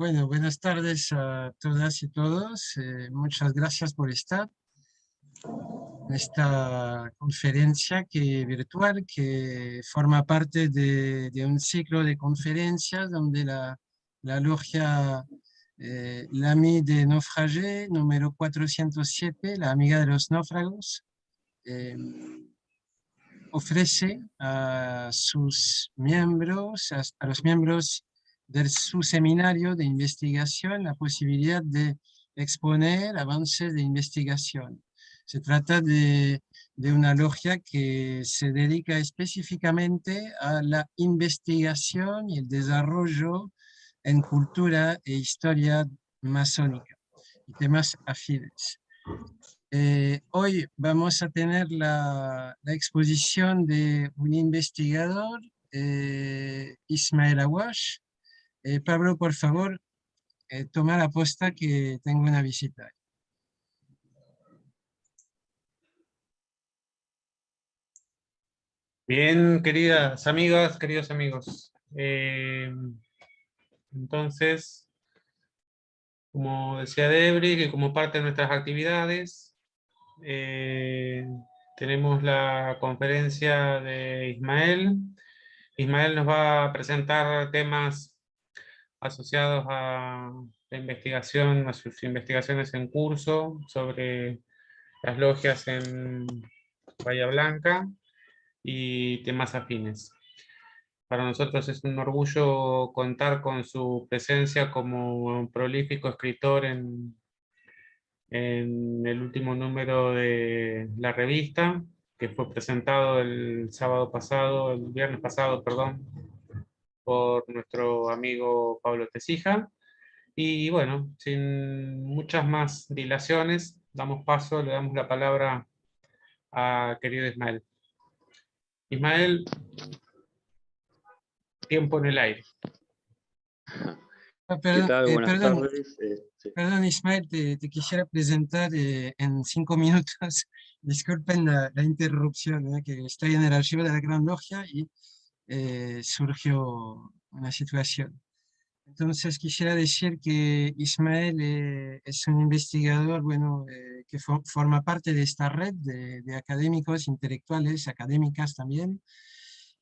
Bueno, buenas tardes a todas y todos. Muchas gracias por estar en esta conferencia virtual que forma parte de un ciclo de conferencias donde la logia L'Ami des Naufragés, número 407, la amiga de los náufragos, eh, ofrece a sus miembros, a los miembros de su seminario de investigación, la posibilidad de exponer avances de investigación. Se trata de una logia que se dedica específicamente a la investigación y el desarrollo en cultura e historia masónica y temas afines. Hoy vamos a tener la exposición de un investigador, Ismael Awash. Pablo, por favor, toma la posta que tengo una visita. Bien, queridas amigas, queridos amigos. Entonces, como decía Debri, que como parte de nuestras actividades, tenemos la conferencia de Ismael. Ismael nos va a presentar temas asociados a la investigación, a sus investigaciones en curso sobre las logias en Bahía Blanca y temas afines. Para nosotros es un orgullo contar con su presencia como prolífico escritor en el último número de la revista, que fue presentado el viernes pasado, perdón, por nuestro amigo Pablo Tecija. Y bueno, sin muchas más dilaciones, le damos la palabra a querido Ismael. Ismael, tiempo en el aire. ¿Qué tal? Buenas tardes. Perdón, Ismael, te quisiera presentar en 5 minutos. Disculpen la interrupción, que estoy en el archivo de la Gran Logia y surgió una situación. Entonces quisiera decir que Ismael es un investigador, bueno, que forma parte de esta red de académicos, intelectuales, académicas también,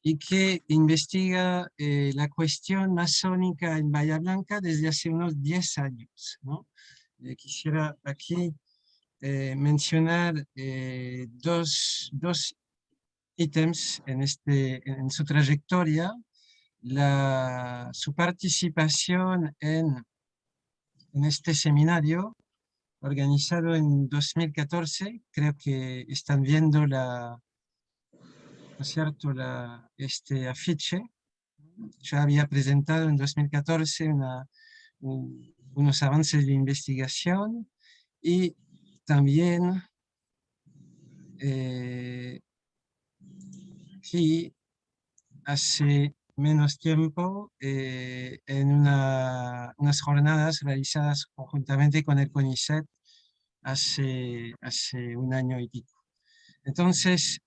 y que investiga la cuestión masónica en Bahía Blanca desde hace unos 10 años, ¿no? Quisiera aquí mencionar dos ítems en su trayectoria. Su participación en este seminario organizado en 2014, creo que están viendo ¿no es cierto?, este afiche. Ya había presentado en 2014 unos avances de investigación y también y hace menos tiempo en unas jornadas realizadas conjuntamente con el CONICET hace un año y pico. Entonces,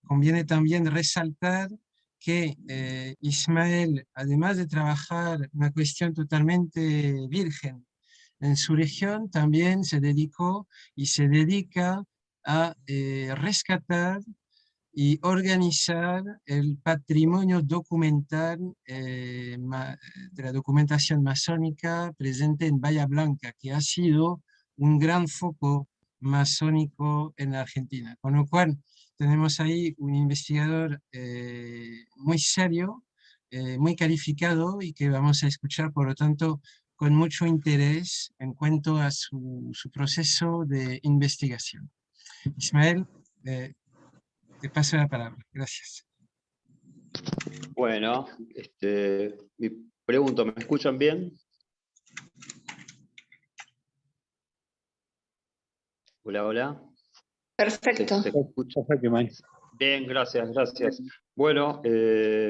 conviene también resaltar que Ismael, además de trabajar una cuestión totalmente virgen en su región, también se dedicó y se dedica a rescatar y organizar el patrimonio documental de la documentación masónica presente en Bahía Blanca, que ha sido un gran foco masónico en la Argentina. Con lo cual, tenemos ahí un investigador muy serio, muy calificado y que vamos a escuchar, por lo tanto, con mucho interés en cuanto a su proceso de investigación. Ismael, te paso la palabra. Gracias. Bueno, mi pregunto, ¿me escuchan bien? Hola, hola. Perfecto. ¿Se escucha? Bien, gracias. Bueno,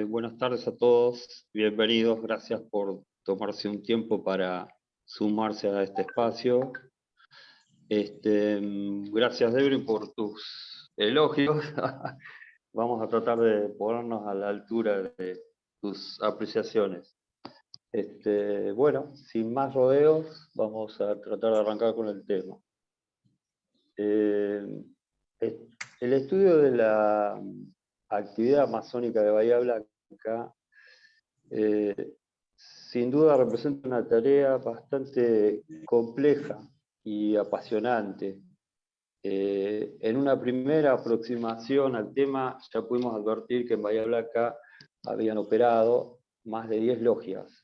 buenas tardes a todos, bienvenidos, gracias por tomarse un tiempo para sumarse a este espacio. Gracias, Debri, por tus elogios. Vamos a tratar de ponernos a la altura de tus apreciaciones. Bueno, sin más rodeos, vamos a tratar de arrancar con el tema. El estudio de la actividad amazónica de Bahía Blanca sin duda representa una tarea bastante compleja y apasionante. En una primera aproximación al tema ya pudimos advertir que en Bahía Blanca habían operado más de 10 logias.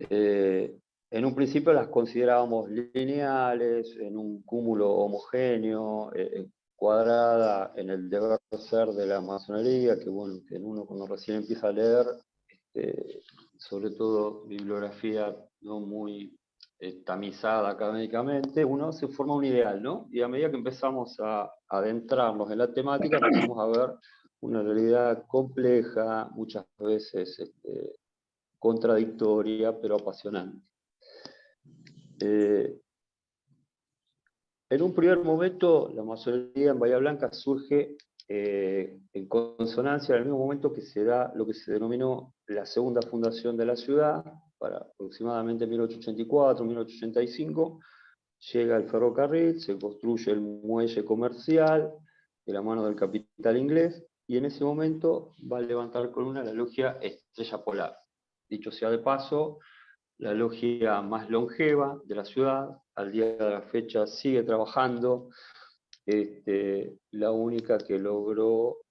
En un principio las considerábamos lineales, en un cúmulo homogéneo, cuadrada en el deber ser de la masonería, que bueno, que uno cuando recién empieza a leer, sobre todo bibliografía no muy tamizada académicamente, uno se forma un ideal, ¿no? Y a medida que empezamos a adentrarnos en la temática, empezamos a ver una realidad compleja, muchas veces contradictoria, pero apasionante. En un primer momento, la masonería en Bahía Blanca surge en consonancia en el mismo momento que se da lo que se denominó la segunda fundación de la ciudad, para aproximadamente 1884-1885, llega el ferrocarril, se construye el muelle comercial de la mano del capital inglés, y en ese momento va a levantar columna la logia Estrella Polar. Dicho sea de paso, la logia más longeva de la ciudad, al día de la fecha sigue trabajando, la única que logró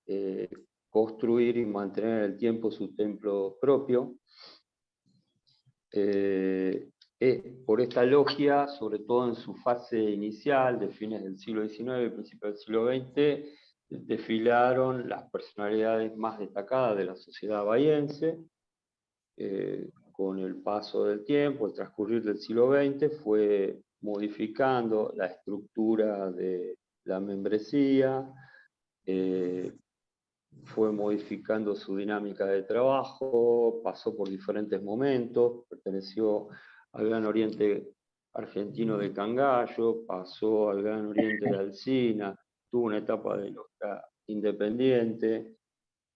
construir y mantener en el tiempo su templo propio. Por esta logia, sobre todo en su fase inicial, de fines del siglo XIX y principios del siglo XX, desfilaron las personalidades más destacadas de la sociedad bahiense. Con el paso del tiempo, el transcurrir del siglo XX, fue modificando la estructura de la membresía, fue modificando su dinámica de trabajo, pasó por diferentes momentos, perteneció al Gran Oriente Argentino de Cangallo, pasó al Gran Oriente de Alsina, tuvo una etapa de logia independiente,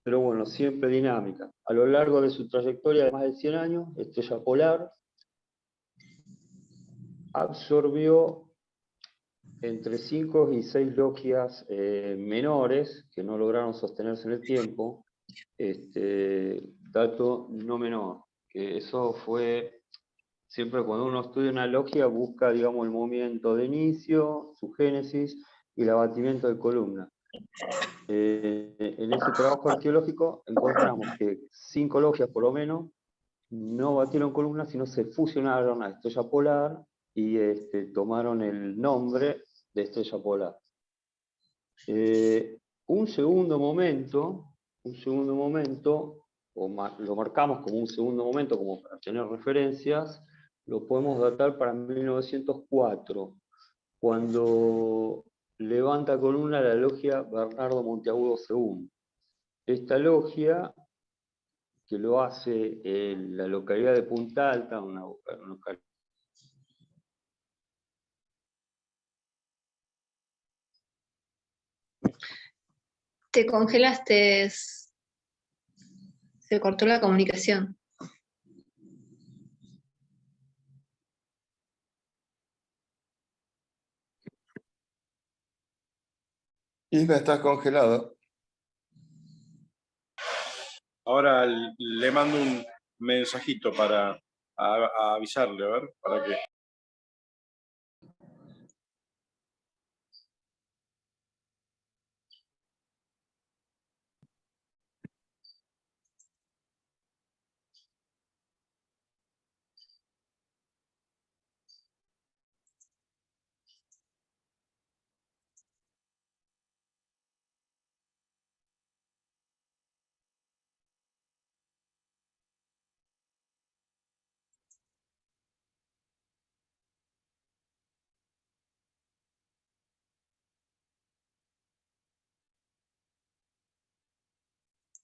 pero bueno, siempre dinámica. A lo largo de su trayectoria de más de 100 años, Estrella Polar absorbió entre 5 y 6 logias menores, que no lograron sostenerse en el tiempo, dato no menor, que eso fue, siempre cuando uno estudia una logia, busca, digamos, el movimiento de inicio, su génesis, y el abatimiento de columna. En ese trabajo arqueológico encontramos que 5 logias por lo menos no batieron columnas, sino se fusionaron a Estrella Polar y tomaron el nombre de Estrella Polar. Un segundo momento, lo marcamos como un segundo momento, como para tener referencias, lo podemos datar para 1904, cuando levanta columna la logia Bernardo Monteagudo II. Esta logia, que lo hace en la localidad de Punta Alta, una localidad. Te congelaste, se cortó la comunicación. Isma, estás congelado. Ahora le mando un mensajito para avisarle, a ver, para que...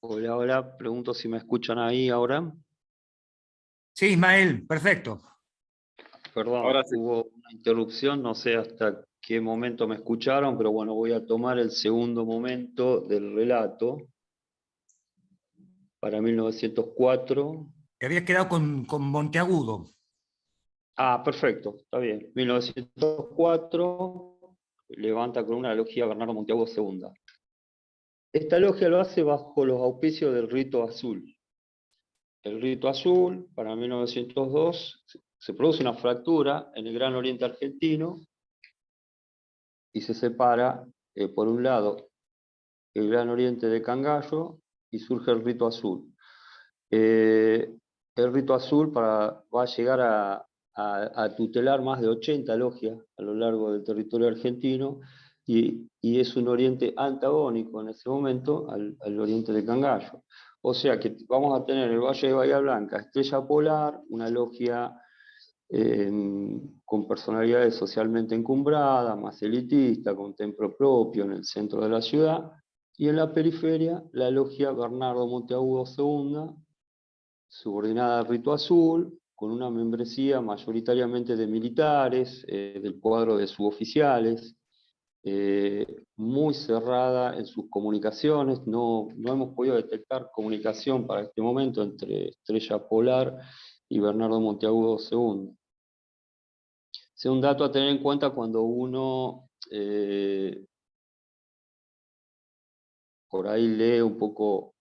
Hola, hola, pregunto si me escuchan ahí ahora. Sí, Ismael, perfecto. Perdón, Ahora sí. hubo una interrupción, no sé hasta qué momento me escucharon, pero bueno, voy a tomar el segundo momento del relato para 1904. Te había quedado con Monteagudo. Ah, perfecto, está bien. 1904 levanta con una logia Bernardo Monteagudo II. Esta logia lo hace bajo los auspicios del Rito Azul. El Rito Azul, para 1902, se produce una fractura en el Gran Oriente Argentino y se separa, por un lado, el Gran Oriente de Cangallo y surge el Rito Azul. El Rito Azul va a llegar a tutelar más de 80 logias a lo largo del territorio argentino y es un oriente antagónico en ese momento al oriente de Cangallo. O sea que vamos a tener el Valle de Bahía Blanca, Estrella Polar, una logia con personalidades socialmente encumbradas, más elitista, con templo propio en el centro de la ciudad, y en la periferia la logia Bernardo Monteagudo II, subordinada al Rito Azul, con una membresía mayoritariamente de militares, del cuadro de suboficiales, muy cerrada en sus comunicaciones. No hemos podido detectar comunicación para este momento entre Estrella Polar y Bernardo Monteagudo II. Es un dato a tener en cuenta cuando uno por ahí lee un poco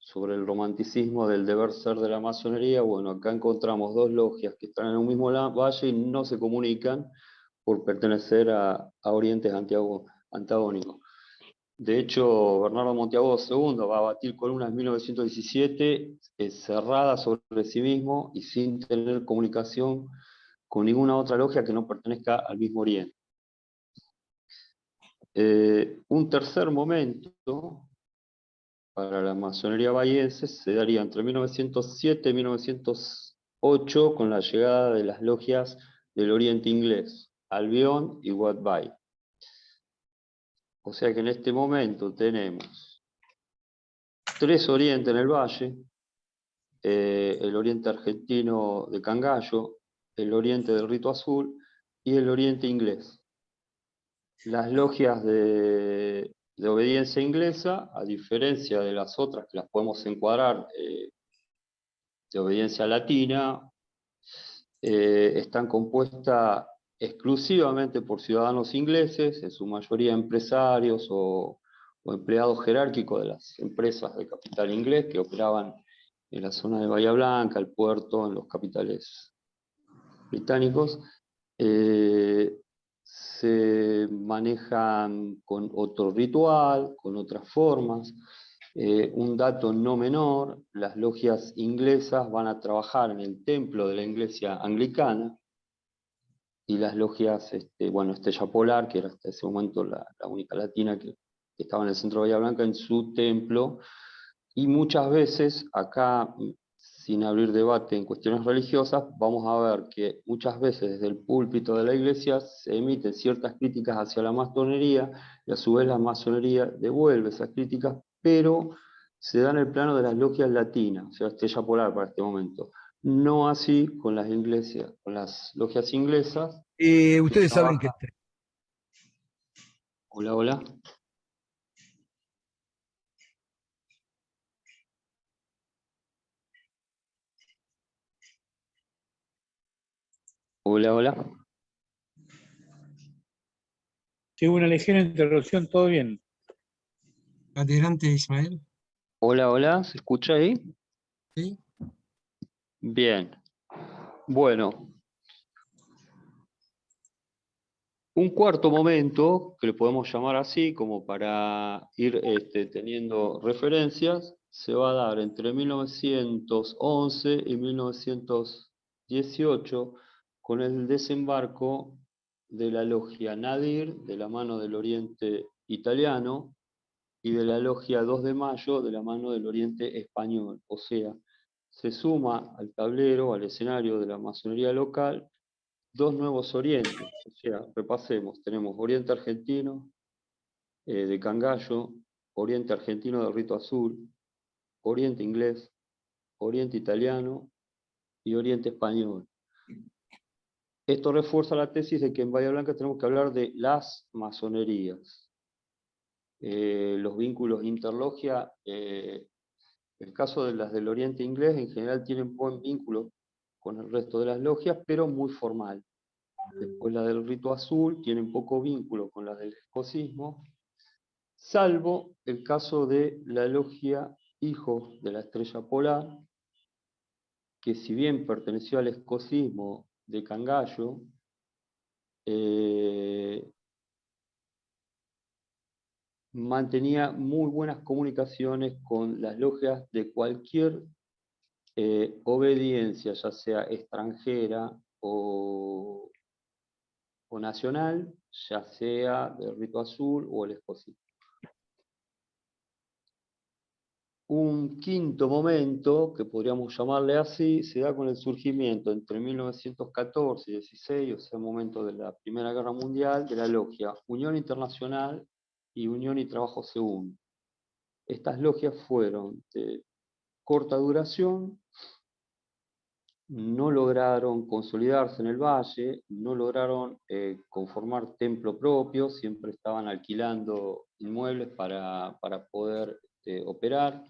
sobre el romanticismo del deber ser de la masonería. Bueno, acá encontramos dos logias que están en un mismo valle y no se comunican por pertenecer a orientes antagónicos. De hecho, Bernardo Monteagudo II va a batir columnas en 1917 cerrada sobre sí mismo y sin tener comunicación con ninguna otra logia que no pertenezca al mismo oriente. Un tercer momento para la masonería bahiense se daría entre 1907 y 1908 con la llegada de las logias del Oriente Inglés, Albion y Whitby. O sea que en este momento tenemos tres orientes en el valle, el oriente argentino de Cangallo, el oriente del Rito Azul y el oriente inglés. Las logias de obediencia inglesa, a diferencia de las otras que las podemos encuadrar de obediencia latina, están compuestas exclusivamente por ciudadanos ingleses, en su mayoría empresarios o empleados jerárquicos de las empresas de capital inglés que operaban en la zona de Bahía Blanca, el puerto, en los capitales británicos. Se manejan con otro ritual, con otras formas. Un dato no menor, las logias inglesas van a trabajar en el templo de la iglesia anglicana, y las logias, Estrella Polar, que era hasta ese momento la única latina que estaba en el centro de Bahía Blanca, en su templo. Y muchas veces, acá, sin abrir debate en cuestiones religiosas, vamos a ver que muchas veces desde el púlpito de la iglesia se emiten ciertas críticas hacia la masonería, y a su vez la masonería devuelve esas críticas, pero se da en el plano de las logias latinas, o sea, Estrella Polar para este momento. No así con las iglesias, con las logias inglesas. Ustedes saben que... Hola, hola. Hola, hola. Sí, hubo una ligera interrupción, todo bien. Adelante, Ismael. Hola, hola, ¿se escucha ahí? Sí. Bien. Bueno. Un cuarto momento, que le podemos llamar así, como para ir teniendo referencias, se va a dar entre 1911 y 1918 con el desembarco de la logia Nadir, de la mano del Oriente italiano, y de la logia 2 de Mayo, de la mano del Oriente español. O sea, se suma al tablero, al escenario de la masonería local, dos nuevos orientes. O sea, repasemos, tenemos Oriente Argentino de Cangallo, Oriente Argentino del Rito Azul, Oriente Inglés, Oriente Italiano y Oriente Español. Esto refuerza la tesis de que en Bahía Blanca tenemos que hablar de las masonerías. Los vínculos interlogia El caso de las del Oriente Inglés, en general tienen buen vínculo con el resto de las logias, pero muy formal. Después las del Rito Azul tienen poco vínculo con las del escocismo, salvo el caso de la logia Hijos de la Estrella Polar, que si bien perteneció al escocismo de Cangallo, mantenía muy buenas comunicaciones con las logias de cualquier obediencia, ya sea extranjera o nacional, ya sea del Rito Azul o el escocés. Un quinto momento, que podríamos llamarle así, se da con el surgimiento entre 1914 y 16, o sea, el momento de la Primera Guerra Mundial, de la logia Unión Internacional y Unión y Trabajo Según. Estas logias fueron de corta duración, no lograron consolidarse en el valle, no lograron conformar templo propio, siempre estaban alquilando inmuebles para poder operar.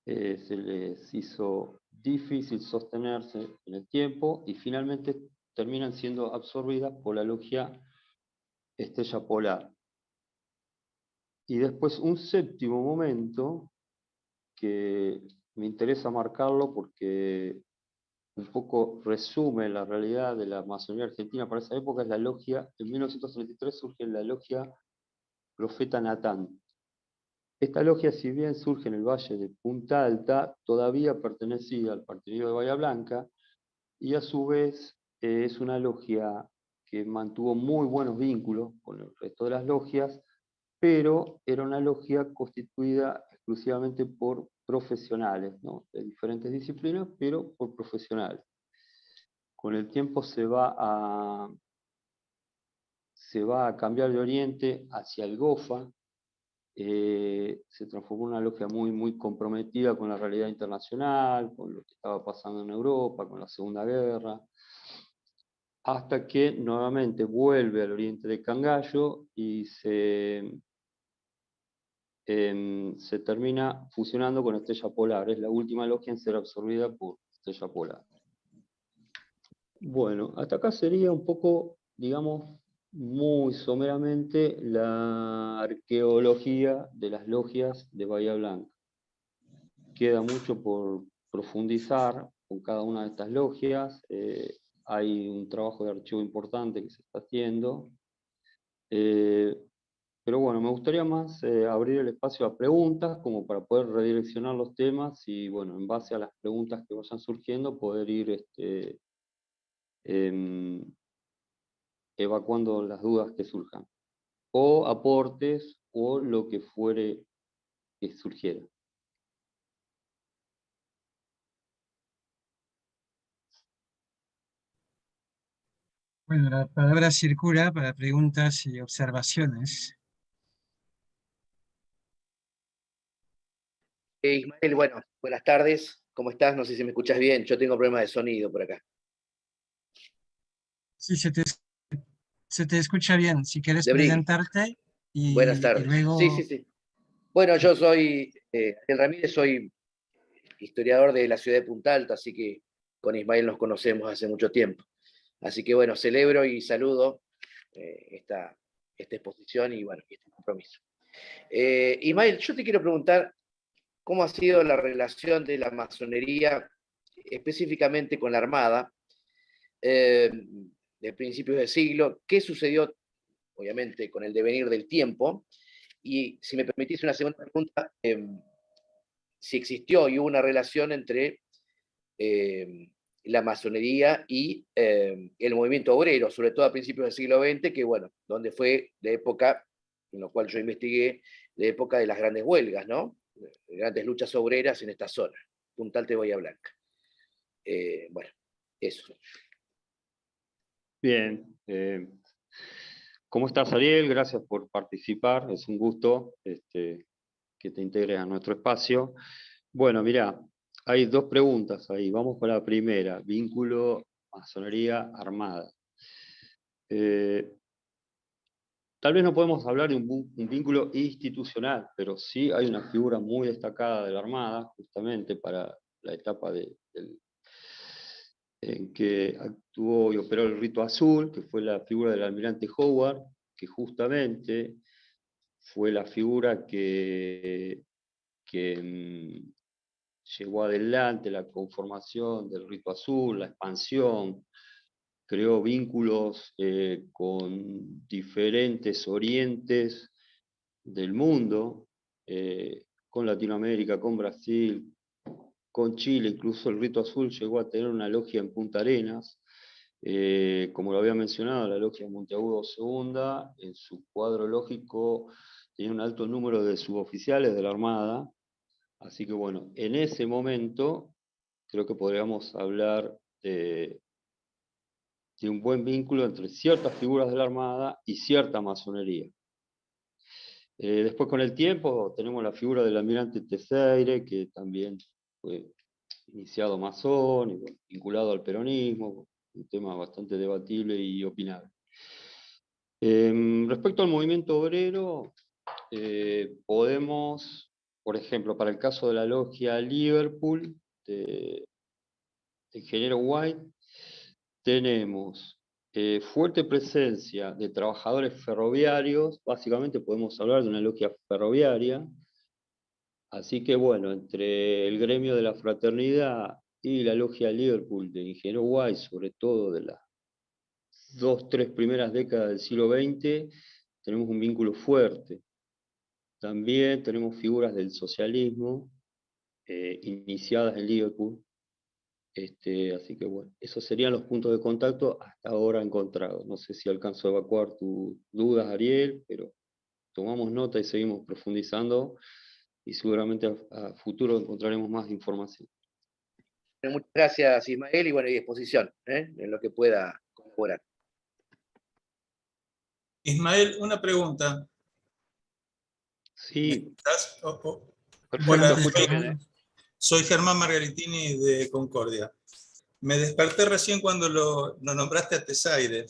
Se les hizo difícil sostenerse en el tiempo y finalmente terminan siendo absorbidas por la logia Estrella Polar. Y después un séptimo momento que me interesa marcarlo porque un poco resume la realidad de la masonería argentina para esa época, es la logia. En 1933 surge la logia Profeta Natán. Esta logia, si bien surge en el valle de Punta Alta, todavía pertenecía al partido de Bahía Blanca, y a su vez es una logia que mantuvo muy buenos vínculos con el resto de las logias, pero era una logia constituida exclusivamente por profesionales, ¿no? De diferentes disciplinas, pero por profesionales. Con el tiempo se va a cambiar de oriente hacia el GOFA, se transformó en una logia muy, muy comprometida con la realidad internacional, con lo que estaba pasando en Europa, con la Segunda Guerra, hasta que nuevamente vuelve al oriente de Cangallo y se termina fusionando con Estrella Polar. Es la última logia en ser absorbida por Estrella Polar. Bueno, hasta acá sería un poco, digamos, muy someramente la arqueología de las logias de Bahía Blanca. Queda mucho por profundizar con cada una de estas logias. Hay un trabajo de archivo importante que se está haciendo. Pero bueno, me gustaría más abrir el espacio a preguntas, como para poder redireccionar los temas y, bueno, en base a las preguntas que vayan surgiendo, poder ir evacuando las dudas que surjan, o aportes, o lo que fuere que surgiera. Bueno, la palabra circula para preguntas y observaciones. Ismael, bueno, buenas tardes. ¿Cómo estás? No sé si me escuchas bien. Yo tengo problemas de sonido por acá. Sí, se te escucha bien. Si quieres Debrí, presentarte buenas y tardes. Sí, sí, luego... sí. Bueno, yo soy Ariel Ramírez, soy historiador de la ciudad de Punta Alta, así que con Ismael nos conocemos hace mucho tiempo. Así que bueno, celebro y saludo esta exposición y bueno, este compromiso. Ismael, yo te quiero preguntar cómo ha sido la relación de la masonería específicamente con la Armada de principios del siglo, qué sucedió, obviamente, con el devenir del tiempo, y si me permitís una segunda pregunta, si existió y hubo una relación entre la masonería y el movimiento obrero, sobre todo a principios del siglo XX, que bueno, donde fue la época, en lo cual yo investigué, la época de las grandes huelgas, ¿no? Grandes luchas obreras en esta zona, Punta Alta y Bahía Blanca. Bueno, eso. Bien. ¿Cómo estás, Ariel? Gracias por participar. Es un gusto que te integres a nuestro espacio. Bueno, mirá, hay dos preguntas ahí. Vamos con la primera. Vínculo masonería armada. tal vez no podemos hablar de un vínculo institucional, pero sí hay una figura muy destacada de la Armada, justamente para la etapa en que actuó y operó el Rito Azul, que fue la figura del almirante Howard, que justamente fue la figura que llevó adelante la conformación del Rito Azul, la expansión, creó vínculos con diferentes orientes del mundo, con Latinoamérica, con Brasil, con Chile. Incluso el Rito Azul llegó a tener una logia en Punta Arenas, como lo había mencionado, la logia Monteagudo II, en su cuadro lógico tenía un alto número de suboficiales de la Armada, así que bueno, en ese momento creo que podríamos hablar de un buen vínculo entre ciertas figuras de la Armada y cierta masonería. Después con el tiempo tenemos la figura del almirante Teseire, que también fue iniciado masón, y bueno, vinculado al peronismo, un tema bastante debatible y opinable. Respecto al movimiento obrero, podemos, por ejemplo, para el caso de la logia Liverpool, de ingeniero White, tenemos fuerte presencia de trabajadores ferroviarios, básicamente podemos hablar de una logia ferroviaria, así que bueno, entre el gremio de la fraternidad y la logia Liverpool de ingeniero White, sobre todo de las 2-3 primeras décadas del siglo XX, tenemos un vínculo fuerte. También tenemos figuras del socialismo iniciadas en Liverpool. Así que bueno, esos serían los puntos de contacto hasta ahora encontrados. No sé si alcanzo a evacuar tus dudas, Ariel, pero tomamos nota y seguimos profundizando y seguramente a futuro encontraremos más información. Muchas gracias, Ismael, y bueno, y disposición en lo que pueda colaborar. Ismael, una pregunta. Sí. Perfecto, hola, escucho bien, Soy Germán Margaritini de Concordia. Me desperté recién cuando lo nombraste a Tesaire.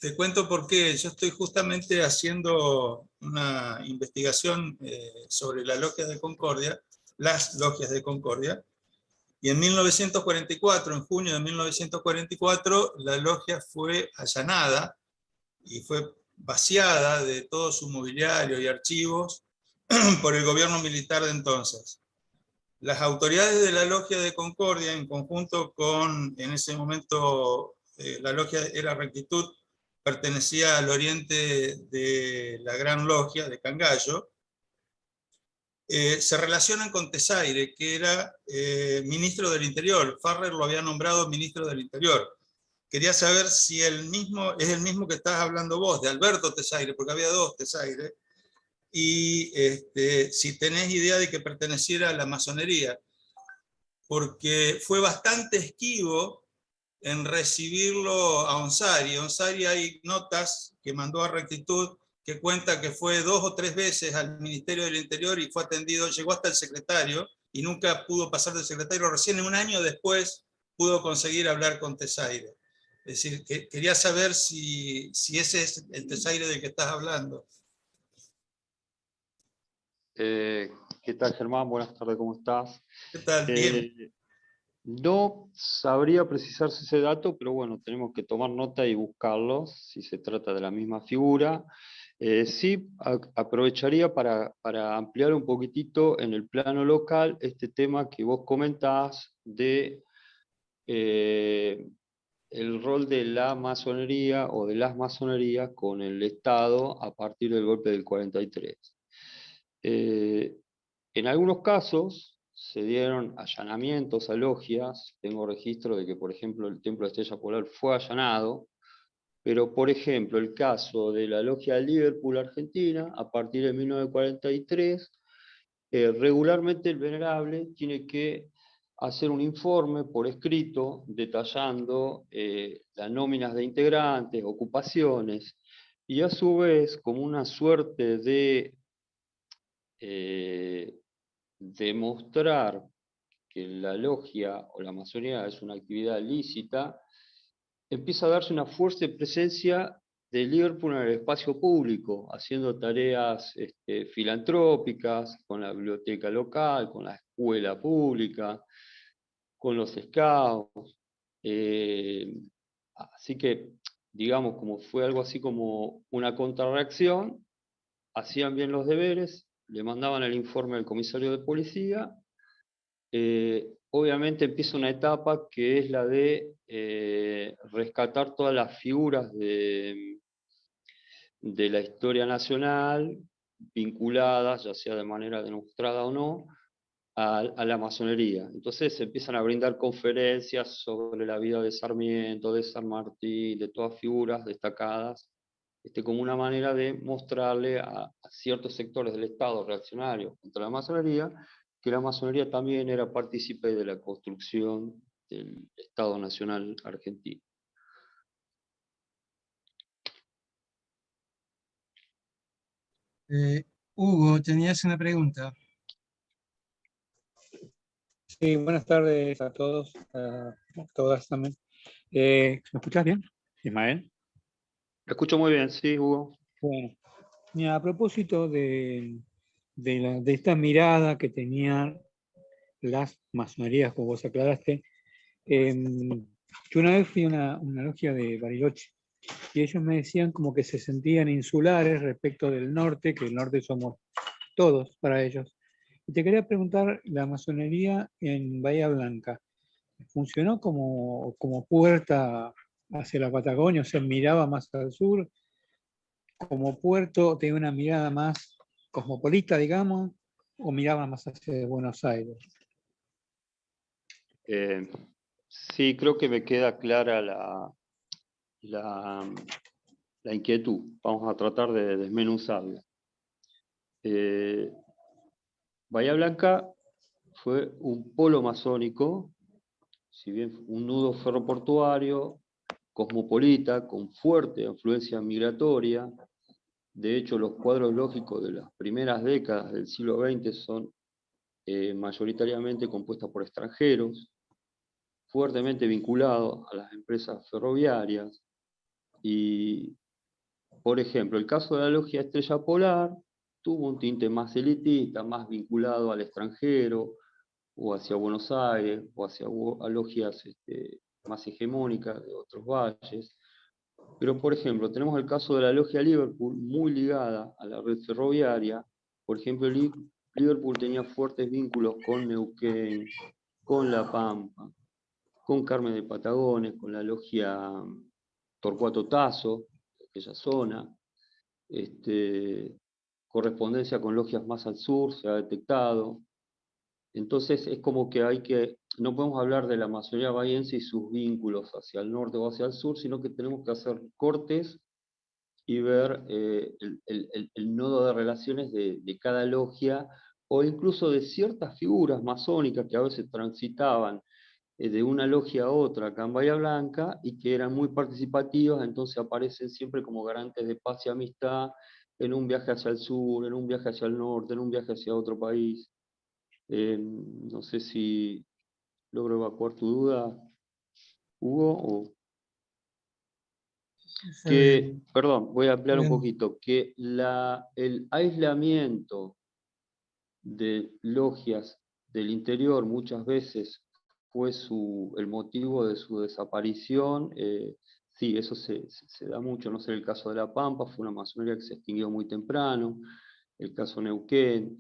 Te cuento por qué. Yo estoy justamente haciendo una investigación sobre la logia de Concordia, las logias de Concordia, y en 1944, en junio de 1944, la logia fue allanada y fue vaciada de todo su mobiliario y archivos por el gobierno militar de entonces. Las autoridades de la logia de Concordia, en conjunto con, en ese momento, la logia era Rectitud, pertenecía al oriente de la Gran Logia de Cangallo, se relacionan con Tesaire, que era ministro del Interior. Farrer lo había nombrado ministro del Interior. Quería saber si es el mismo que estás hablando vos, de Alberto Tesaire, porque había dos Tesaire, y si tenés idea de que perteneciera a la masonería, porque fue bastante esquivo en recibirlo a Onsari. Onsari hay notas que mandó a Rectitud que cuenta que fue 2 o 3 veces al Ministerio del Interior y fue atendido, llegó hasta el secretario y nunca pudo pasar del secretario, recién un año después pudo conseguir hablar con Tesaire. Es decir, quería saber si ese es el Tesaire del que estás hablando. ¿Qué tal, Germán? Buenas tardes, ¿cómo estás? ¿Qué tal? Bien. No sabría precisarse ese dato, pero bueno, tenemos que tomar nota y buscarlo, si se trata de la misma figura. Sí, aprovecharía para ampliar un poquitito en el plano local este tema que vos comentás de el rol de la masonería o de las masonerías con el Estado a partir del golpe del 43. En algunos casos se dieron allanamientos a logias. Tengo registro de que, por ejemplo, el Templo de Estrella Polar fue allanado, pero, por ejemplo, el caso de la logia de Liverpool, Argentina, a partir de 1943, regularmente el venerable tiene que hacer un informe por escrito detallando las nóminas de integrantes, ocupaciones, y a su vez, como una suerte de demostrar que la logia o la masonería es una actividad lícita, empieza a darse una fuerte presencia de Liverpool en el espacio público, haciendo tareas filantrópicas con la biblioteca local, con la escuela pública, con los scouts. Así que, digamos, como fue algo así como una contrarreacción, hacían bien los deberes, le mandaban el informe al comisario de policía. Obviamente empieza una etapa que es la de rescatar todas las figuras de la historia nacional vinculadas, ya sea de manera demostrada o no, a la masonería. Entonces se empiezan a brindar conferencias sobre la vida de Sarmiento, de San Martín, de todas figuras destacadas, como una manera de mostrarle a ciertos sectores del Estado reaccionario contra la masonería, que la masonería también era partícipe de la construcción del Estado Nacional argentino. Hugo, tenías una pregunta. Sí, buenas tardes a todos, a todas también. ¿Me escuchás bien, Ismael? Te escucho muy bien, sí, Hugo. Bueno, mira, a propósito de esta mirada que tenían las masonerías, como vos aclaraste, yo una vez fui a una logia de Bariloche y ellos me decían como que se sentían insulares respecto del norte, que el norte somos todos para ellos. Y te quería preguntar, la masonería en Bahía Blanca, ¿funcionó como puerta hacia la Patagonia? O sea, miraba más al sur, como puerto, tenía una mirada más cosmopolita, digamos, o miraba más hacia Buenos Aires. Sí, creo que me queda clara la inquietud. Vamos a tratar de desmenuzarla. Bahía Blanca fue un polo masónico, si bien un nudo ferroportuario, cosmopolita, con fuerte influencia migratoria. De hecho, los cuadros lógicos de las primeras décadas del siglo XX son mayoritariamente compuestos por extranjeros, fuertemente vinculados a las empresas ferroviarias. Y, por ejemplo, el caso de la logia Estrella Polar tuvo un tinte más elitista, más vinculado al extranjero, o hacia Buenos Aires, o hacia logias más hegemónicas de otros valles. Pero, por ejemplo, tenemos el caso de la logia Liverpool, muy ligada a la red ferroviaria. Por ejemplo, Liverpool tenía fuertes vínculos con Neuquén, con La Pampa, con Carmen de Patagones, con la logia Torcuato Tasso, de aquella zona. Correspondencia con logias más al sur se ha detectado. Entonces es como que no podemos hablar de la masonería bahiense y sus vínculos hacia el norte o hacia el sur, sino que tenemos que hacer cortes y ver el nodo de relaciones de cada logia, o incluso de ciertas figuras masónicas que a veces transitaban de una logia a otra acá en Bahía Blanca y que eran muy participativas, entonces aparecen siempre como garantes de paz y amistad en un viaje hacia el sur, en un viaje hacia el norte, en un viaje hacia otro país. No sé si logro evacuar tu duda, Hugo. Perdón, voy a ampliar un poquito, que el aislamiento de logias del interior muchas veces fue el motivo de su desaparición. Sí, eso se da mucho, no sé, el caso de La Pampa, fue una masonería que se extinguió muy temprano, el caso Neuquén,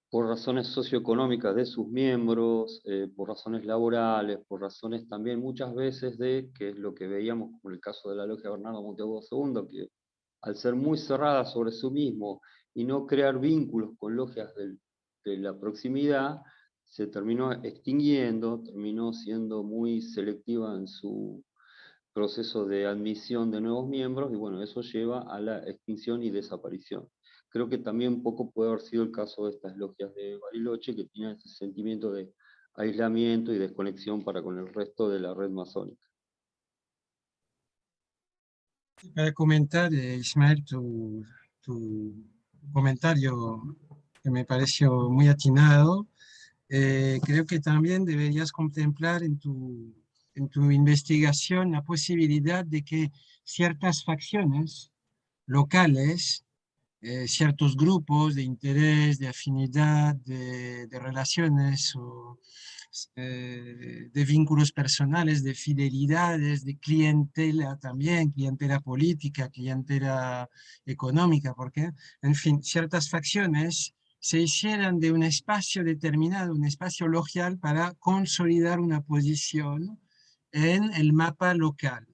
por razones socioeconómicas de sus miembros, por razones laborales, por razones también muchas veces que es lo que veíamos como el caso de la logia Bernardo Monteagudo II, que al ser muy cerrada sobre sí mismo y no crear vínculos con logias de la proximidad, se terminó extinguiendo, terminó siendo muy selectiva en su proceso de admisión de nuevos miembros, y bueno, eso lleva a la extinción y desaparición. Creo que también un poco puede haber sido el caso de estas logias de Bariloche, que tienen ese sentimiento de aislamiento y desconexión para con el resto de la red masónica. Para comentar, Ismael, tu comentario que me pareció muy atinado, creo que también deberías contemplar en tu investigación la posibilidad de que ciertas facciones locales, ciertos grupos de interés, de afinidad, de relaciones o de vínculos personales, de fidelidades, de clientela también, clientela política, clientela económica, porque, en fin, ciertas facciones se hicieran de un espacio determinado, un espacio local para consolidar una posición en el mapa local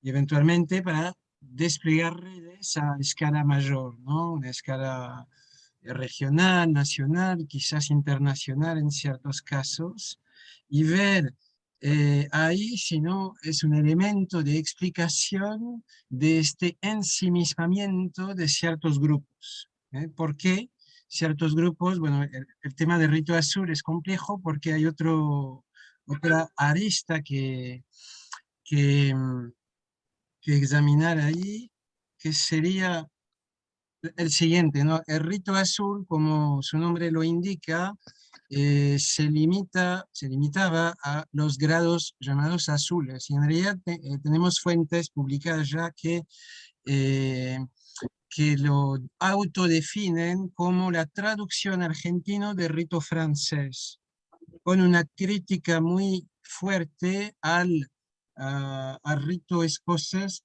y eventualmente para desplegar redes a escala mayor, ¿no? Una escala regional, nacional, quizás internacional en ciertos casos, y ver ahí si no es un elemento de explicación de este ensimismamiento de ciertos grupos. ¿Por qué ciertos grupos? Bueno, el tema del rito azul es complejo porque hay otra arista que, que examinar ahí, que sería el siguiente, ¿no? El rito azul, como su nombre lo indica, se limitaba a los grados llamados azules. Y en realidad tenemos fuentes publicadas ya que lo autodefinen como la traducción argentina del rito francés, con una crítica muy fuerte al rito escocés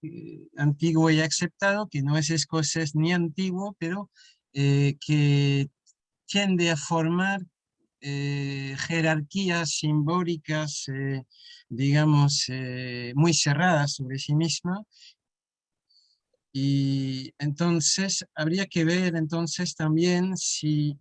antiguo y aceptado, que no es escocés ni antiguo, pero que tiende a formar jerarquías simbólicas, digamos, muy cerradas sobre sí misma. Y entonces habría que ver entonces también si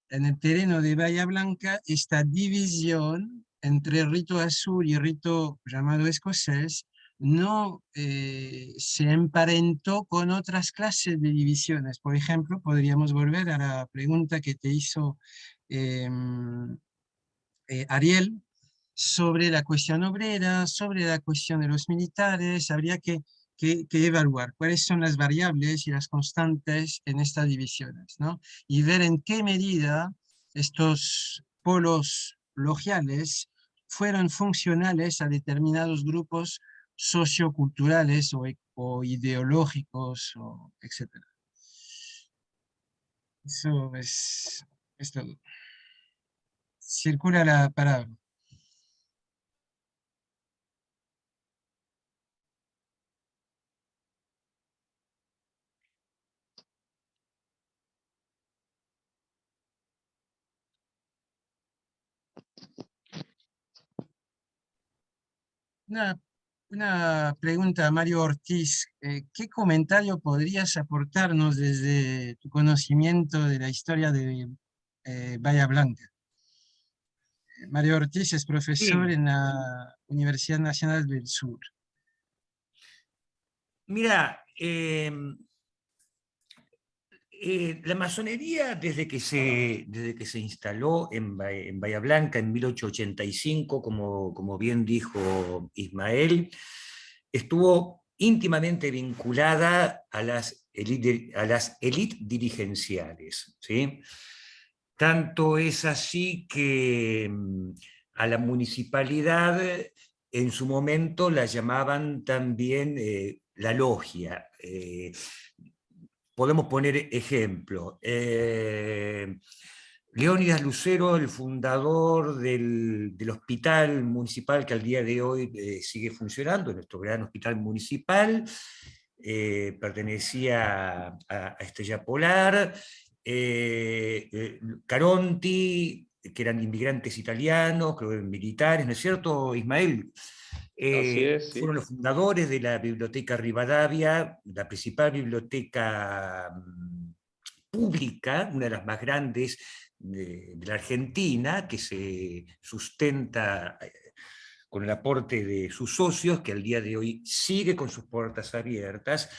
en el terreno de Bahía Blanca esta división entre rito azul y rito llamado escocés no se emparentó con otras clases de divisiones. Por ejemplo, podríamos volver a la pregunta que te hizo Ariel sobre la cuestión obrera, sobre la cuestión de los militares. Habría que evaluar cuáles son las variables y las constantes en estas divisiones, ¿no? Y ver en qué medida estos polos logiales fueron funcionales a determinados grupos socioculturales o ideológicos, etc. Eso es todo. Circula la palabra. Una pregunta a Mario Ortiz. ¿Qué comentario podrías aportarnos desde tu conocimiento de la historia de Bahía Blanca? Mario Ortiz es profesor Sí. en la Universidad Nacional del Sur. Mira, la masonería desde que se instaló en Bahía Blanca en 1885, como bien dijo Ismael, estuvo íntimamente vinculada a las élites dirigenciales, ¿sí? Tanto es así que a la municipalidad en su momento la llamaban también la logia. Podemos poner ejemplo. Leónidas Lucero, el fundador del hospital municipal que al día de hoy sigue funcionando, nuestro gran hospital municipal, pertenecía a Estrella Polar. Caronti, que eran inmigrantes italianos, creo que militares, ¿no es cierto, Ismael? Así es, sí. Fueron los fundadores de la Biblioteca Rivadavia, la principal biblioteca pública, una de las más grandes de la Argentina, que se sustenta con el aporte de sus socios, que al día de hoy sigue con sus puertas abiertas.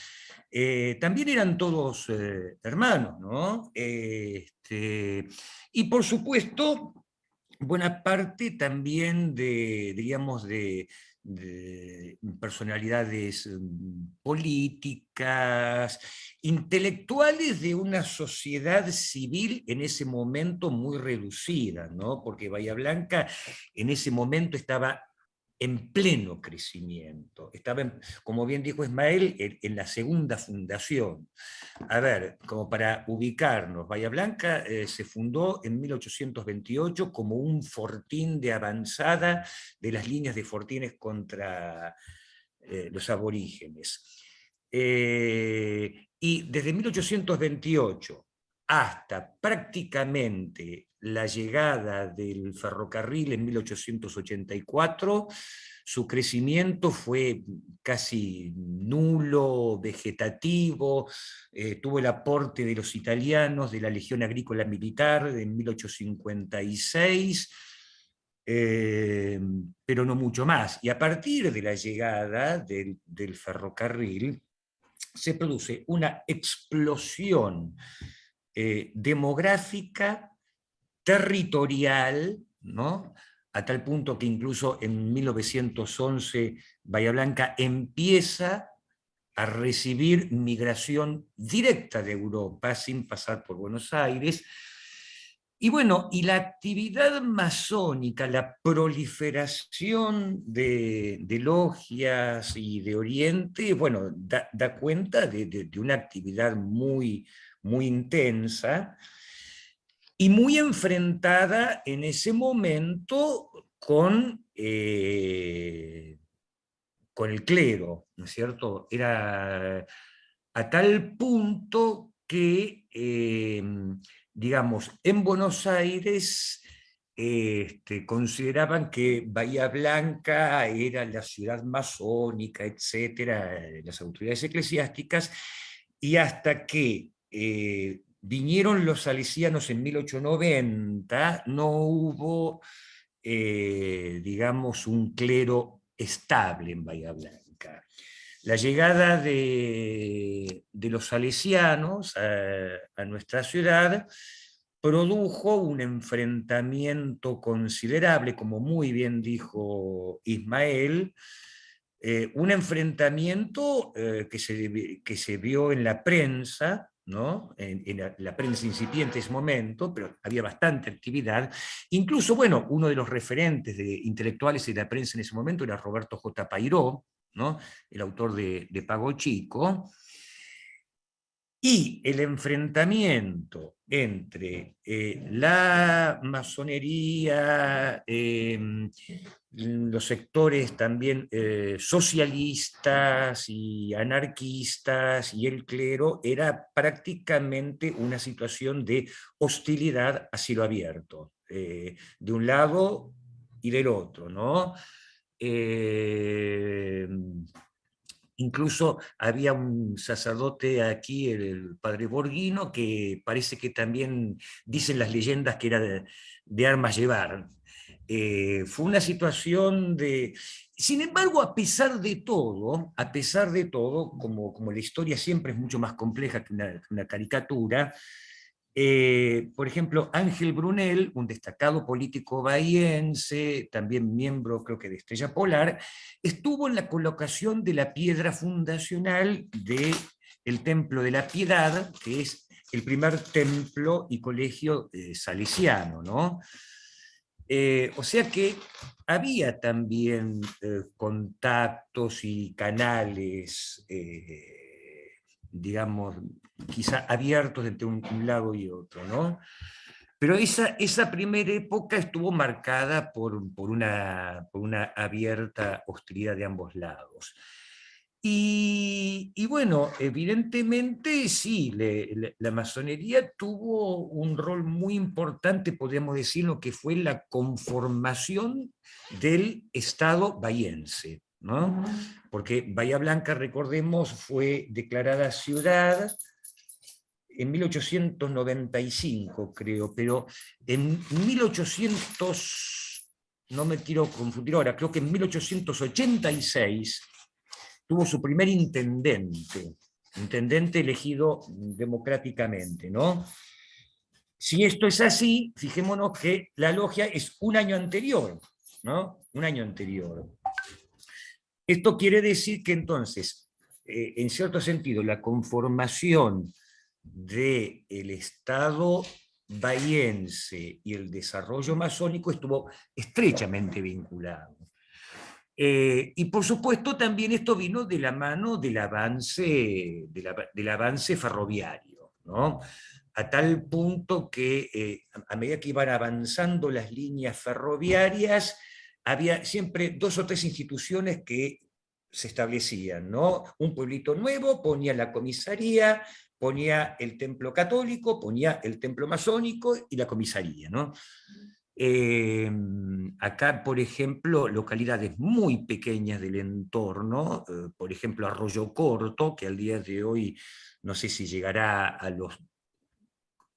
También eran todos hermanos, ¿no? Y por supuesto, buena parte también digamos, de personalidades políticas, intelectuales de una sociedad civil en ese momento muy reducida, ¿no? Porque Bahía Blanca en ese momento estaba en pleno crecimiento. Estaba, como bien dijo Ismael, en la segunda fundación. A ver, como para ubicarnos, Bahía Blanca se fundó en 1828 como un fortín de avanzada de las líneas de fortines contra los aborígenes. Y desde 1828 hasta prácticamente la llegada del ferrocarril en 1884, su crecimiento fue casi nulo, vegetativo, tuvo el aporte de los italianos de la Legión Agrícola Militar en 1856, pero no mucho más. Y a partir de la llegada del ferrocarril, se produce una explosión demográfica, territorial, ¿no? A tal punto que incluso en 1911 Bahía Blanca empieza a recibir migración directa de Europa sin pasar por Buenos Aires. Y bueno, y la actividad masónica, la proliferación de logias y de Oriente, bueno, da cuenta de una actividad muy, muy intensa y muy enfrentada en ese momento con el clero, ¿no es cierto? Era a tal punto que, digamos, en Buenos Aires consideraban que Bahía Blanca era la ciudad masónica, etcétera, las autoridades eclesiásticas, y hasta que vinieron los salesianos en 1890, no hubo, digamos, un clero estable en Bahía Blanca. La llegada de los salesianos a nuestra ciudad produjo un enfrentamiento considerable, como muy bien dijo Ismael, un enfrentamiento que se vio en la prensa, ¿no? En la prensa incipiente en ese momento, pero había bastante actividad. Incluso, bueno, uno de los referentes intelectuales de la prensa en ese momento era Roberto J. Pairó, ¿no? El autor de Pago Chico. Y el enfrentamiento entre la masonería, los sectores también socialistas y anarquistas y el clero era prácticamente una situación de hostilidad a cielo abierto, de un lado y del otro, ¿no? Incluso había un sacerdote aquí, el padre Borghino, que parece que también dicen las leyendas que era de armas llevar. Fue una situación de... Sin embargo, a pesar de todo, como la historia siempre es mucho más compleja que una caricatura, por ejemplo, Ángel Brunel, un destacado político bahiense, también miembro creo que de Estrella Polar, estuvo en la colocación de la piedra fundacional del Templo de la Piedad, que es el primer templo y colegio salesiano, ¿no? O sea que había también contactos y canales, digamos, quizá abiertos entre un lado y otro, ¿no? Pero esa primera época estuvo marcada por una abierta hostilidad de ambos lados. Y bueno, evidentemente sí, la masonería tuvo un rol muy importante, podríamos decir, lo que fue la conformación del Estado bahiense, ¿no? Porque Bahía Blanca, recordemos, fue declarada ciudad en 1895, creo, pero en 1800, no me quiero confundir ahora, creo que en 1886 tuvo su primer intendente elegido democráticamente, ¿no? Si esto es así, fijémonos que la logia es un año anterior, ¿no? Un año anterior. Esto quiere decir que entonces, en cierto sentido, la conformación del Estado bahiense y el desarrollo masónico estuvo estrechamente vinculado. Y por supuesto también esto vino de la mano del avance, del avance ferroviario, ¿no? A tal punto que a medida que iban avanzando las líneas ferroviarias, había siempre 2 o 3 instituciones que se establecían, ¿no? Un pueblito nuevo ponía la comisaría, ponía el templo católico, ponía el templo masónico y la comisaría, ¿no? Acá, por ejemplo, localidades muy pequeñas del entorno, por ejemplo Arroyo Corto, que al día de hoy no sé si llegará a los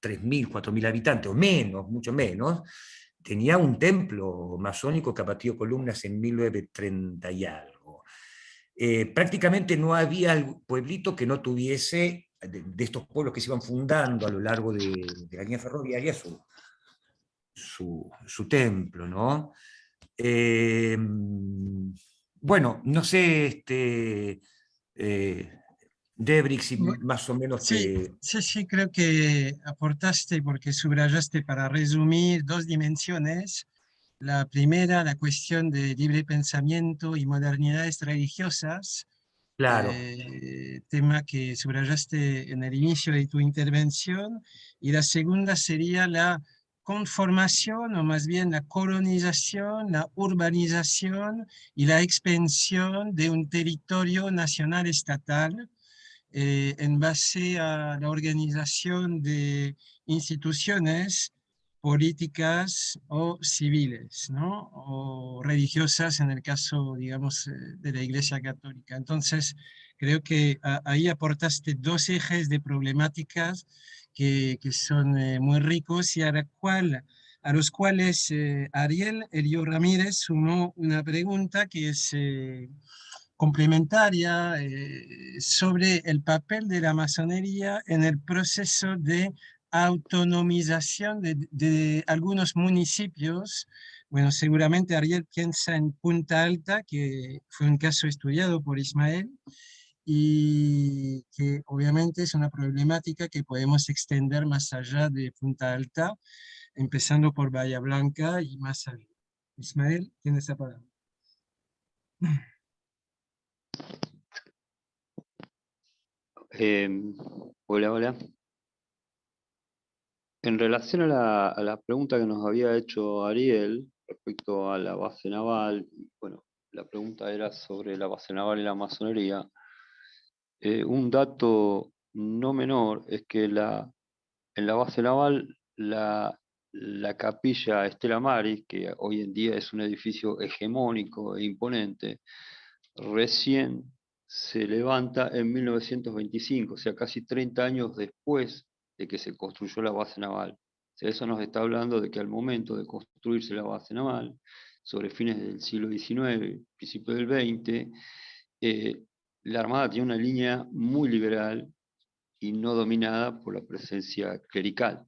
3.000, 4.000 habitantes, o menos, mucho menos, tenía un templo masónico que abatió columnas en 1930 y algo. Prácticamente no había pueblito que no tuviese, de estos pueblos que se iban fundando a lo largo de la línea ferroviaria, su templo, ¿no? Bueno, no sé, Debrix, si más o menos Sí, te... sí, creo que aportaste porque subrayaste para resumir 2 dimensiones. La primera, la cuestión de libre pensamiento y modernidades religiosas, Claro, tema que subrayaste en el inicio de tu intervención. Y la segunda sería la conformación, o más bien la colonización, la urbanización y la expansión de un territorio nacional estatal en base a la organización de instituciones políticas o civiles, ¿no? O religiosas en el caso, digamos, de la Iglesia Católica. Entonces, creo que ahí aportaste 2 ejes de problemáticas que son muy ricos y a los cuales Ariel Elio Ramírez sumó una pregunta que es complementaria sobre el papel de la masonería en el proceso de autonomización de algunos municipios. Bueno, seguramente Ariel piensa en Punta Alta, que fue un caso estudiado por Ismael, y que obviamente es una problemática que podemos extender más allá de Punta Alta, empezando por Bahía Blanca y más allá. Ismael, tienes la palabra. Hola, hola. En relación a la pregunta que nos había hecho Ariel respecto a la base naval, bueno, la pregunta era sobre la base naval y la masonería. Un dato no menor es que en la base naval la capilla Estela Maris, que hoy en día es un edificio hegemónico e imponente, recién se levanta en 1925, o sea, casi 30 años después de que se construyó la base naval. O sea, eso nos está hablando de que al momento de construirse la base naval, sobre fines del siglo XIX, principio del XX, la Armada tenía una línea muy liberal y no dominada por la presencia clerical.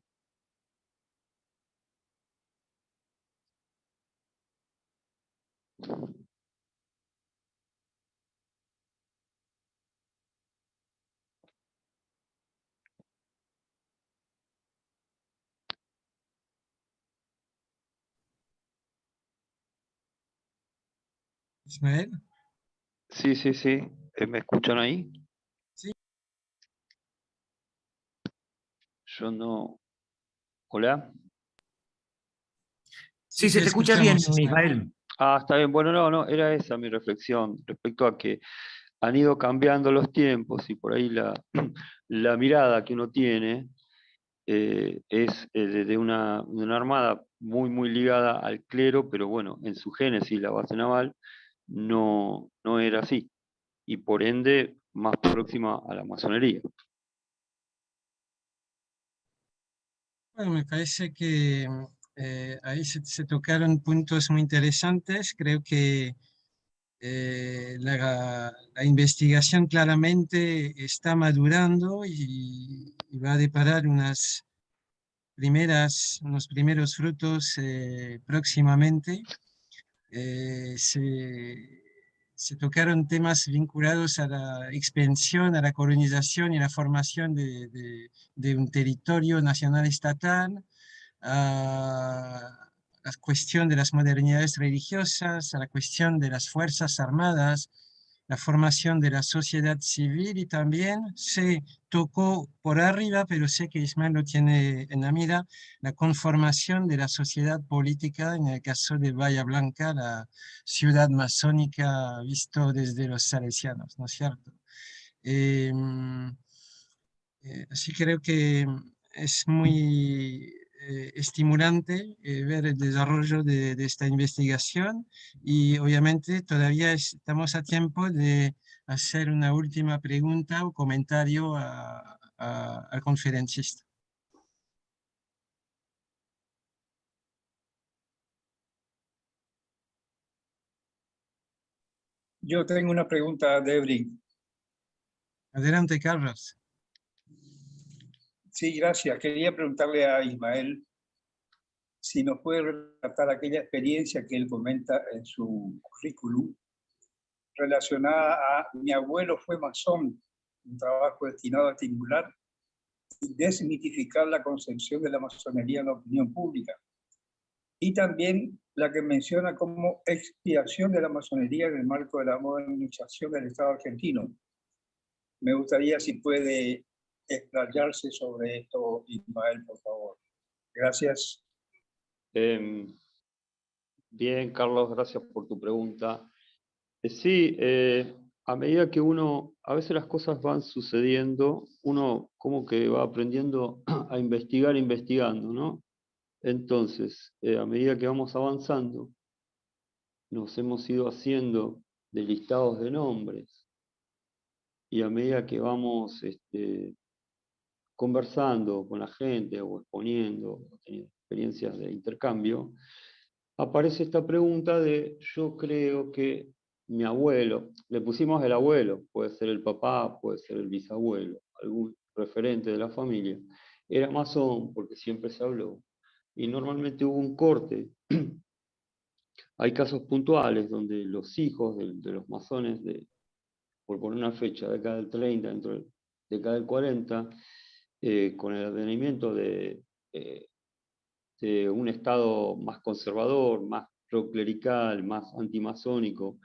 Ismael. Sí, sí, sí. ¿Me escuchan ahí? Sí. Yo no. ¿Hola? sí, Sí, se te te escucha bien, escuchamos, Ismael. Ismael. Ah, está bien. Bueno, no, era esa mi reflexión respecto a que han ido cambiando los tiempos y por ahí la mirada que uno tiene es de una armada muy, muy ligada al clero, pero bueno, en su génesis la base naval no era así y por ende más próxima a la masonería. Bueno, me parece que ahí se tocaron puntos muy interesantes. Creo que la investigación claramente está madurando y va a deparar unos primeros frutos próximamente. Se tocaron temas vinculados a la expansión, a la colonización y la formación de un territorio nacional estatal, a la cuestión de las modernidades religiosas, a la cuestión de las fuerzas armadas, la formación de la sociedad civil, y también se tocó por arriba, pero sé que Ismael lo tiene en la mira, la conformación de la sociedad política, en el caso de Bahía Blanca, la ciudad masónica visto desde los salesianos, ¿no es cierto? Así creo que es muy estimulante ver el desarrollo de esta investigación, y obviamente todavía estamos a tiempo de hacer una última pregunta o comentario al conferencista. Yo tengo una pregunta a Debrin. Adelante, Carlos. Sí, gracias. Quería preguntarle a Ismael si nos puede relatar aquella experiencia que él comenta en su currículum relacionada a mi abuelo fue masón, un trabajo destinado a estimular y desmitificar la concepción de la masonería en la opinión pública. Y también la que menciona como expiación de la masonería en el marco de la modernización del Estado argentino. Me gustaría si puede explayarse sobre esto, Ismael, por favor. Gracias. Bien, Carlos, gracias por tu pregunta. Sí, a medida que a veces las cosas van sucediendo, uno como que va aprendiendo a investigar investigando, ¿no? Entonces, a medida que vamos avanzando, nos hemos ido haciendo de listados de nombres, y a medida que vamos conversando con la gente o exponiendo, teniendo experiencias de intercambio, aparece esta pregunta de yo creo que mi abuelo, le pusimos el abuelo, puede ser el papá, puede ser el bisabuelo, algún referente de la familia, era masón porque siempre se habló, y normalmente hubo un corte. Hay casos puntuales donde los hijos de los masones, por poner una fecha, década del 30, dentro de década del 40, con el advenimiento de un Estado más conservador, más proclerical, más antimasónico,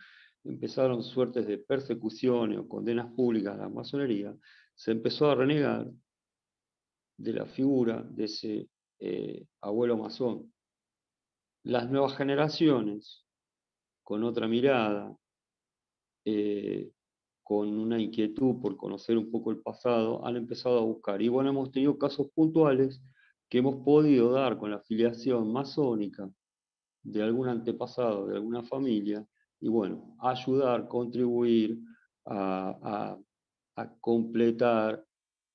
empezaron suertes de persecuciones o condenas públicas a la masonería, se empezó a renegar de la figura de ese abuelo masón. Las nuevas generaciones, con otra mirada, con una inquietud por conocer un poco el pasado, han empezado a buscar. Y bueno, hemos tenido casos puntuales que hemos podido dar con la afiliación masónica de algún antepasado, de alguna familia, y bueno, ayudar, contribuir a completar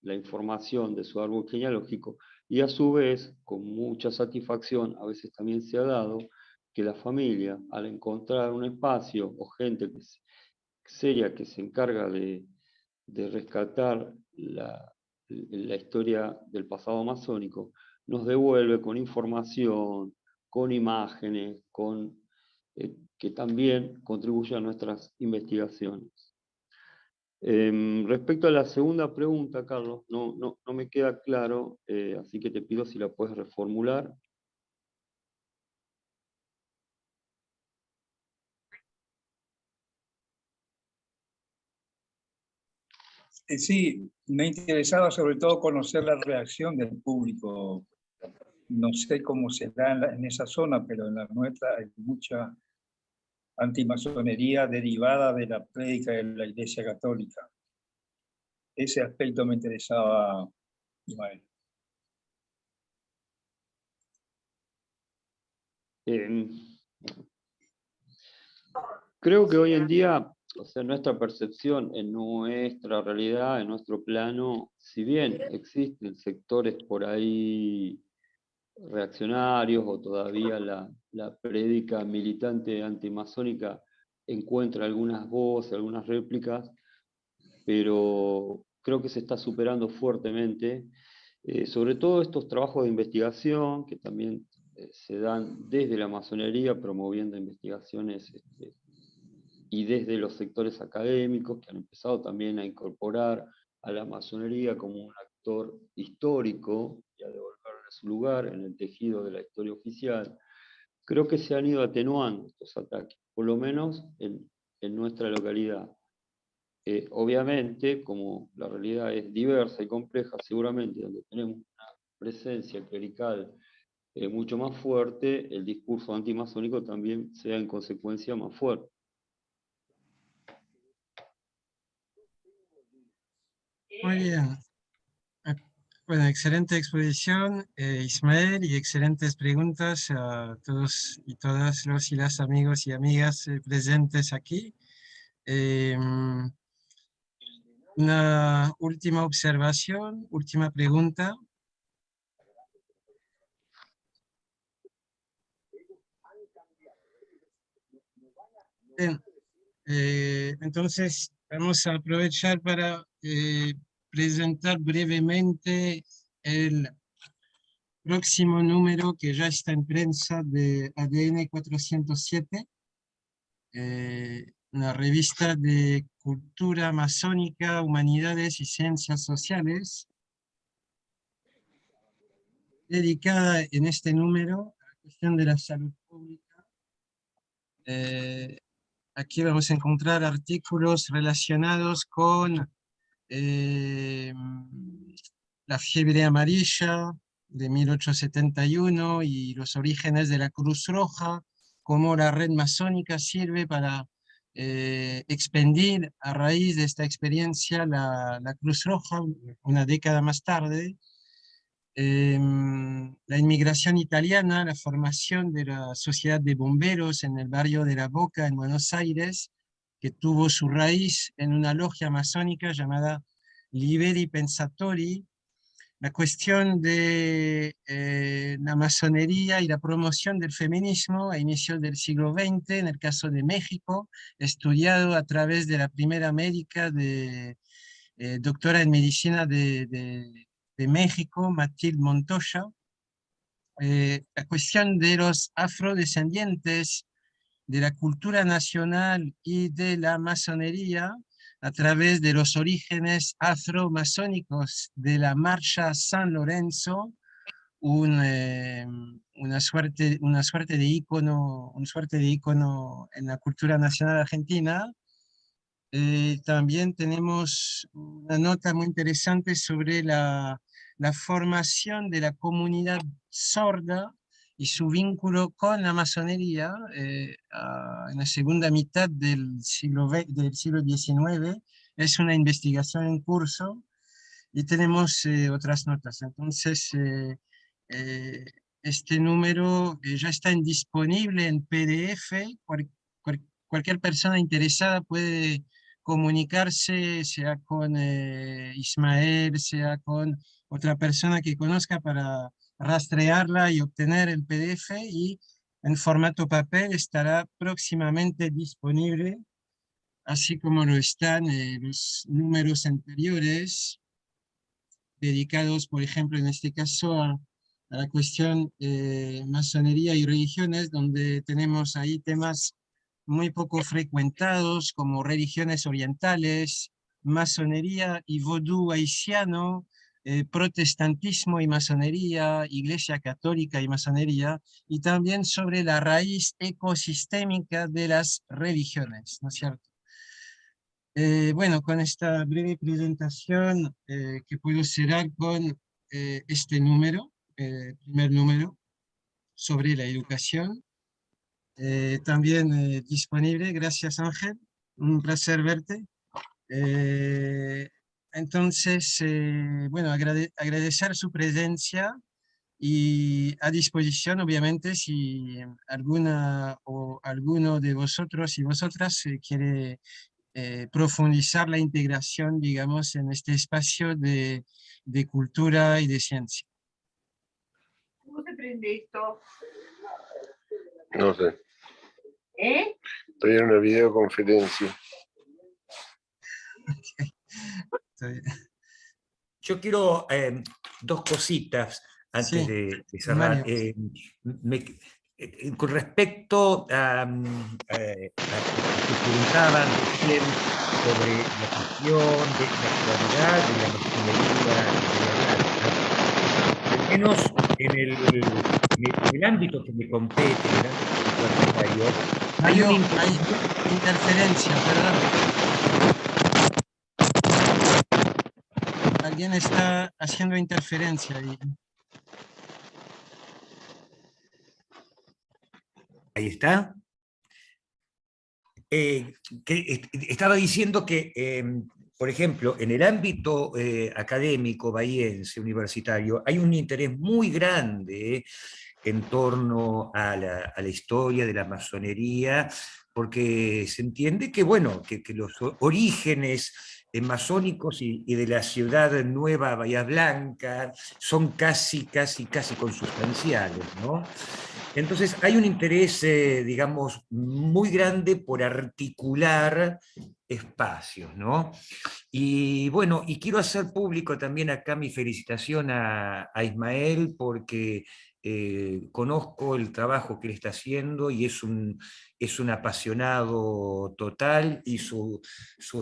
la información de su árbol genealógico, y a su vez, con mucha satisfacción, a veces también se ha dado que la familia, al encontrar un espacio o gente seria que se encarga de rescatar la historia del pasado masónico, nos devuelve con información, con imágenes, que también contribuye a nuestras investigaciones. Respecto a la segunda pregunta, Carlos, no me queda claro, así que te pido si la puedes reformular. Sí, me interesaba sobre todo conocer la reacción del público. No sé cómo se da en esa zona, pero en la nuestra hay mucha antimasonería derivada de la prédica de la Iglesia Católica. Ese aspecto me interesaba, Ismael. Creo que hoy en día, o sea, nuestra percepción, en nuestra realidad, en nuestro plano, si bien existen sectores por ahí reaccionarios o todavía la prédica militante antimasónica encuentra algunas voces, algunas réplicas, pero creo que se está superando fuertemente, sobre todo estos trabajos de investigación que también se dan desde la masonería, promoviendo investigaciones y desde los sectores académicos que han empezado también a incorporar a la masonería como un actor histórico y a devolverle su lugar en el tejido de la historia oficial. creo que se han ido atenuando estos ataques, por lo menos en nuestra localidad. Obviamente, como la realidad es diversa y compleja, seguramente donde tenemos una presencia clerical mucho más fuerte, el discurso antimasónico también sea en consecuencia más fuerte. Muy bien. Bueno, excelente exposición, Ismael, y excelentes preguntas a todos y todas los y las amigos y amigas presentes aquí. Una última observación, última pregunta. Bien, entonces vamos a aprovechar para presentar brevemente el próximo número que ya está en prensa de ADN 407, una revista de cultura masónica, humanidades y ciencias sociales, dedicada en este número a la cuestión de la salud pública. Aquí vamos a encontrar artículos relacionados con la fiebre amarilla de 1871 y los orígenes de la Cruz Roja, cómo la red masónica sirve para expandir a raíz de esta experiencia la Cruz Roja una década más tarde. La inmigración italiana, la formación de la sociedad de bomberos en el barrio de La Boca, en Buenos Aires, que tuvo su raíz en una logia masónica llamada Liberi Pensatori, la cuestión de la masonería y la promoción del feminismo a inicios del siglo XX, en el caso de México, estudiado a través de la primera médica doctora en medicina de México, Matilde Montoya, la cuestión de los afrodescendientes, de la cultura nacional y de la masonería a través de los orígenes afromasónicos de la Marcha San Lorenzo, una suerte de ícono en la cultura nacional argentina. También tenemos una nota muy interesante sobre la formación de la comunidad sorda y su vínculo con la masonería en la segunda mitad del siglo XIX. Es una investigación en curso y tenemos otras notas. Entonces, este número ya está disponible en PDF. Cualquier persona interesada puede comunicarse, sea con Ismael, sea con otra persona que conozca, para rastrearla y obtener el PDF, y en formato papel estará próximamente disponible, así como lo están los números anteriores, dedicados, por ejemplo, en este caso a la cuestión masonería y religiones, donde tenemos ahí temas muy poco frecuentados, como religiones orientales, masonería y vodú haitiano, protestantismo y masonería, iglesia católica y masonería, y también sobre la raíz ecosistémica de las religiones, ¿no es cierto? Bueno, con esta breve presentación que puedo cerrar con este número, primer número, sobre la educación. También disponible. Gracias, Ángel, un placer verte. Entonces, bueno, agradecer su presencia y a disposición, obviamente, si alguna o alguno de vosotros y vosotras quiere profundizar la integración, digamos, en este espacio de cultura y de ciencia. ¿Cómo se prende esto? No sé. Estoy en una videoconferencia. Okay. Yo quiero dos cositas antes de cerrar. Con respecto a que preguntaban recién sobre la cuestión de la actualidad de la masonería. menos en el ámbito que me compete, en el ámbito universitario, hay Mario, un hay interferencia, perdón. Alguien está haciendo interferencia ahí. Ahí está. Estaba diciendo que, por ejemplo, en el ámbito académico bahiense, universitario, hay un interés muy grande en torno a la historia de la masonería, porque se entiende que, bueno, que los orígenes masónicos y de la ciudad nueva Bahía Blanca son casi consustanciales, ¿no? Entonces hay un interés, digamos, muy grande por articular espacios, ¿no? Y bueno, y quiero hacer público también acá mi felicitación a Ismael, porque conozco el trabajo que él está haciendo y es un apasionado total, y su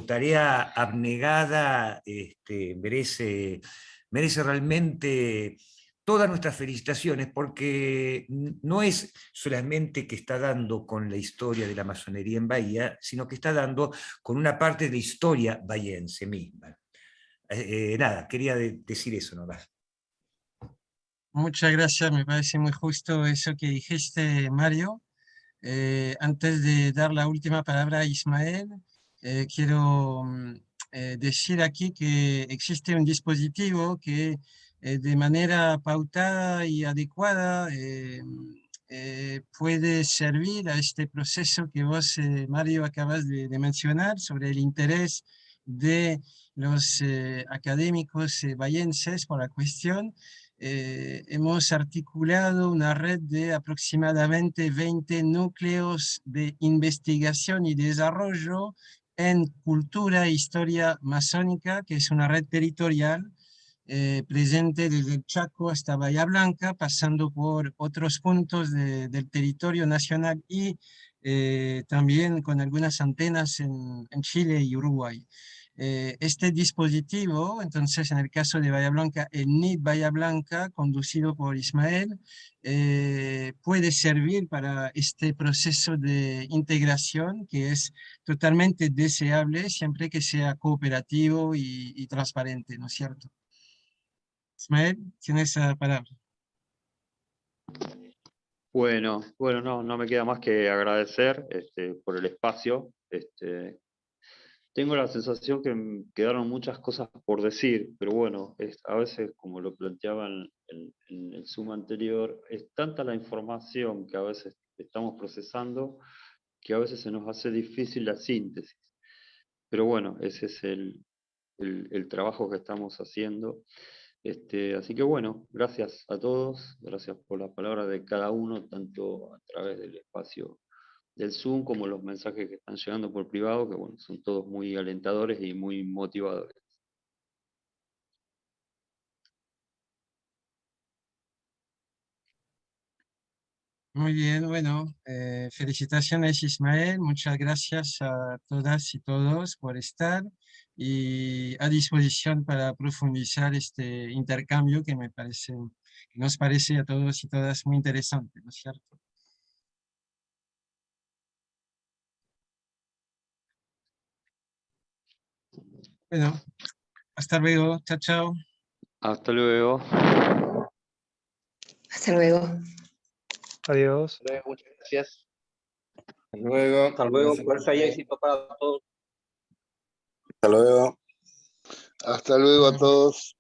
tarea abnegada merece realmente todas nuestras felicitaciones, porque no es solamente que está dando con la historia de la masonería en Bahía, sino que está dando con una parte de la historia bahiense misma. Nada, quería decir eso nomás. Muchas gracias, me parece muy justo eso que dijiste, Mario. Antes de dar la última palabra a Ismael, quiero decir aquí que existe un dispositivo que de manera pautada y adecuada puede servir a este proceso que vos, Mario, acabas de mencionar sobre el interés de los académicos bahienses por la cuestión. Hemos articulado una red de aproximadamente 20 núcleos de investigación y desarrollo en cultura e historia masónica, que es una red territorial presente desde el Chaco hasta Bahía Blanca, pasando por otros puntos del territorio nacional y también con algunas antenas en Chile y Uruguay. Este dispositivo, entonces en el caso de Bahía Blanca, el NIT Bahía Blanca, conducido por Ismael, puede servir para este proceso de integración que es totalmente deseable siempre que sea cooperativo y transparente, ¿no es cierto? Ismael, tienes la palabra. Bueno, no me queda más que agradecer por el espacio. Tengo la sensación que quedaron muchas cosas por decir, pero bueno, a veces, como lo planteaban en el Zoom anterior, es tanta la información que a veces estamos procesando que a veces se nos hace difícil la síntesis. Pero bueno, ese es el trabajo que estamos haciendo. Así que bueno, gracias a todos, gracias por las palabras de cada uno, tanto a través del espacio del Zoom como los mensajes que están llegando por privado, que bueno, son todos muy alentadores y muy motivadores. Muy bien, bueno, felicitaciones Ismael, muchas gracias a todas y todos por estar y a disposición para profundizar este intercambio que que nos parece a todos y todas muy interesante, ¿no es cierto? Bueno, hasta luego, chao, chao. Hasta luego. Hasta luego. Adiós. Hasta luego, muchas gracias. Hasta luego. Hasta luego, fuerza y éxito para todos. Hasta luego. Hasta luego a todos.